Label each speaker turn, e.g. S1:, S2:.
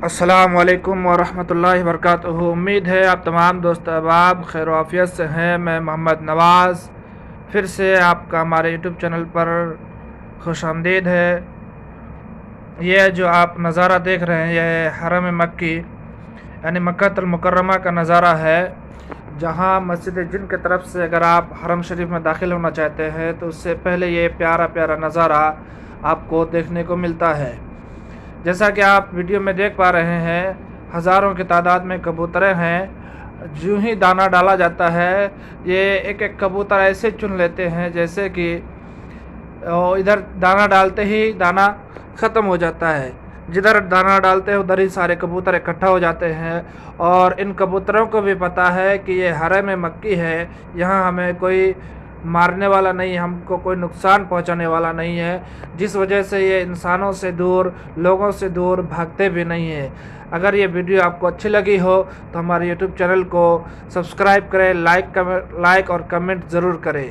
S1: السلام علیکم ورحمۃ اللہ وبرکاتہ۔ امید ہے آپ تمام دوست احباب خیر و عافیت سے ہیں۔ میں محمد نواز پھر سے آپ کا ہمارے یوٹیوب چینل پر خوش آمدید ہے۔ یہ جو آپ نظارہ دیکھ رہے ہیں یہ حرم مکی یعنی مکہ المکرمہ کا نظارہ ہے، جہاں مسجد جن کی طرف سے اگر آپ حرم شریف میں داخل ہونا چاہتے ہیں تو اس سے پہلے یہ پیارا پیارا نظارہ آپ کو دیکھنے کو ملتا ہے۔ جیسا کہ آپ ویڈیو میں دیکھ پا رہے ہیں، ہزاروں کی تعداد میں کبوتریں ہیں۔ جو ہی دانہ ڈالا جاتا ہے یہ ایک ایک کبوتر ایسے چن لیتے ہیں جیسے کہ ادھر دانہ ڈالتے ہی دانہ ختم ہو جاتا ہے، جدھر دانہ ڈالتے ہیں ادھر ہی سارے کبوتر اکٹھا ہو جاتے ہیں۔ اور ان کبوتروں کو بھی پتہ ہے کہ یہ حرم مکی ہے، یہاں ہمیں کوئی مارنے والا نہیں، ہم کو کوئی نقصان پہنچانے والا نہیں ہے، جس وجہ سے یہ انسانوں سے دور، لوگوں سے دور بھاگتے بھی نہیں ہیں۔ اگر یہ ویڈیو آپ کو اچھی لگی ہو تو ہمارے یوٹیوب چینل کو سبسکرائب کریں، لائک اور کمنٹ ضرور کریں۔